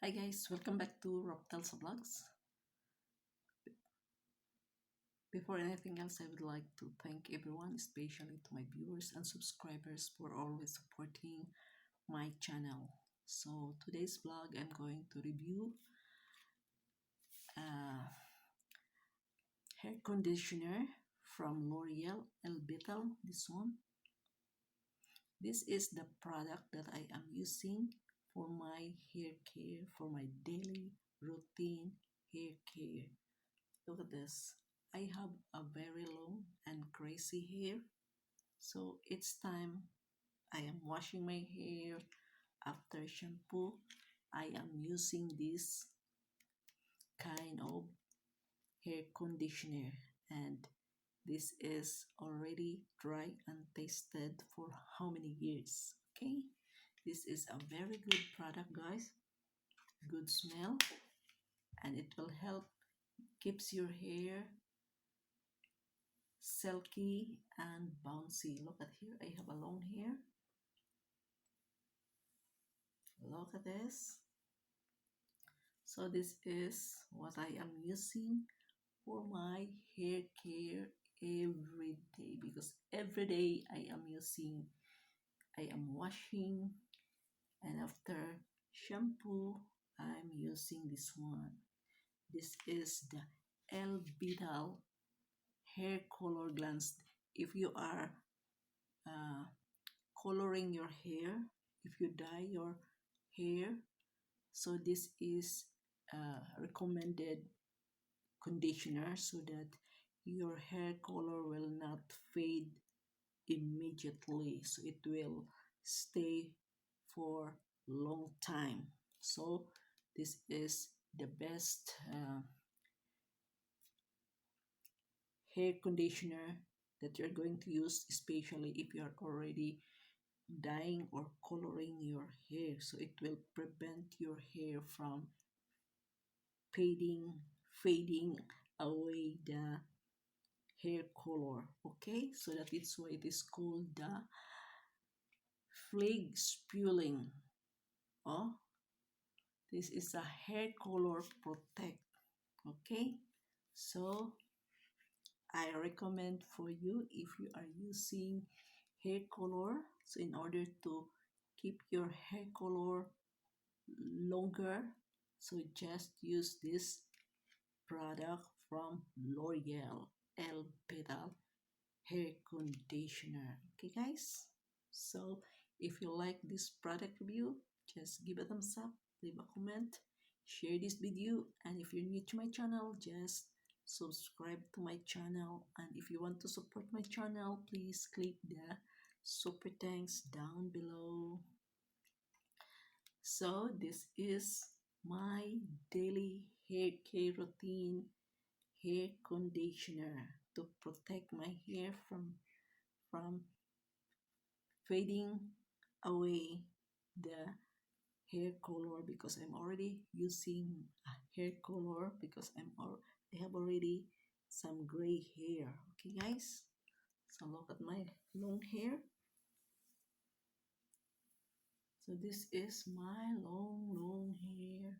Hi guys, welcome back to Rafthelsavlogs. Before anything else, I would like to thank everyone, especially to my viewers and subscribers for always supporting my channel. So today's vlog, I'm going to review hair conditioner from L'Oreal Elvital. This one. This is the product that I am using for my hair care, for my daily routine hair care. Look at this. I have a very long and crazy hair, so each time I am washing my hair after shampoo, I am using this kind of hair conditioner, and this is already dry and tested for how many years. Okay, this is a very good product, guys. Good smell, and it will help keeps your hair silky and bouncy. Look at here, I have a long hair. Look at this. So this is what I am using for my hair care every day, because every day I am washing, and after shampoo I'm using this one. This is the Elvital hair color glance. If you are uh, coloring your hair, if you dye your hair, so this is recommended conditioner so that your hair color will not fade immediately, so it will stay for long time. So this is the best hair conditioner that you're going to use, especially if you're already dyeing or coloring your hair, so it will prevent your hair from fading away the hair color. Okay, so that is why it is called the flag spewing. Oh, this is a hair color protect. Okay, so I recommend for you, if you are using hair color, so in order to keep your hair color longer, so just use this product from L'Oreal Elvital hair conditioner. Okay guys, so if you like this product review, just give a thumbs up, leave a comment, share this video, and if you're new to my channel, just subscribe to my channel. And if you want to support my channel, please click the super thanks down below. So this is my daily hair care routine hair conditioner to protect my hair from fading away the hair color, because I'm already using a hair color, because I have already some gray hair. Okay guys, so look at my long hair. So this is my long hair.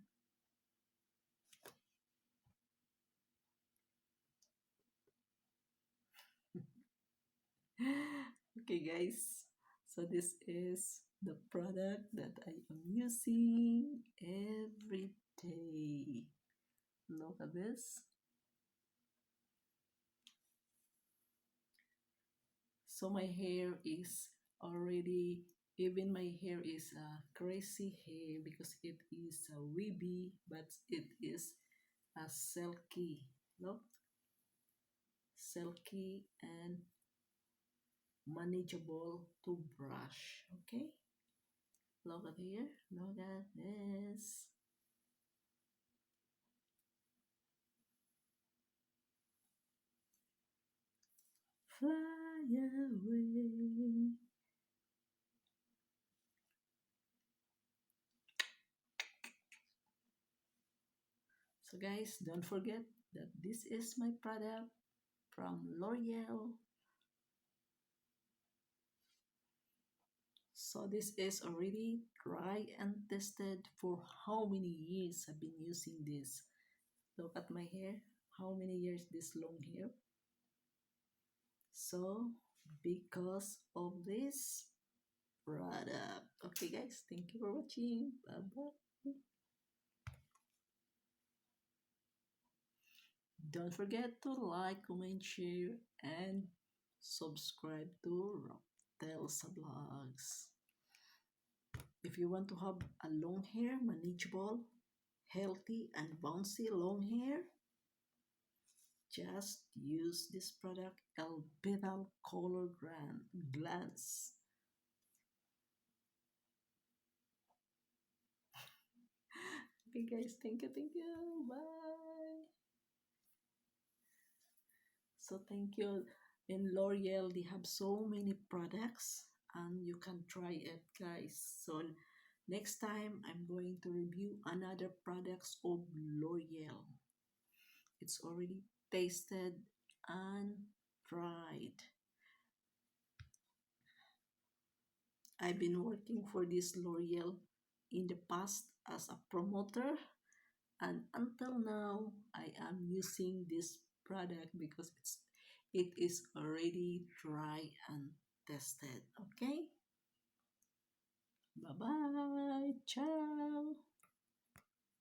Okay guys, so this is the product that I am using every day. Look at this. So my hair is already, even my hair is crazy hair, because it is wavy, but it is silky. Look, silky and manageable to brush. Okay, look at here, look at this. Fly away. So guys, don't forget that this is my product from L'Oreal. So this is already dry and tested. For how many years I've been using this? Look at my hair. How many years this long hair? So because of this product. Okay guys, thank you for watching. Bye bye. Don't forget to like, comment, share, and subscribe to Rafthelsavlogs. If you want to have a long hair, manageable, healthy, and bouncy long hair, just use this product, Elvital Color Glance. Okay guys, thank you, bye. So thank you. In L'Oreal, they have so many products and you can try it, guys. So next time, I'm going to review another products of L'Oreal. It's already tasted and tried. I've been working for this L'Oreal in the past as a promoter, and until now I am using this product because it is already dry and tested. Okay, bye bye, ciao.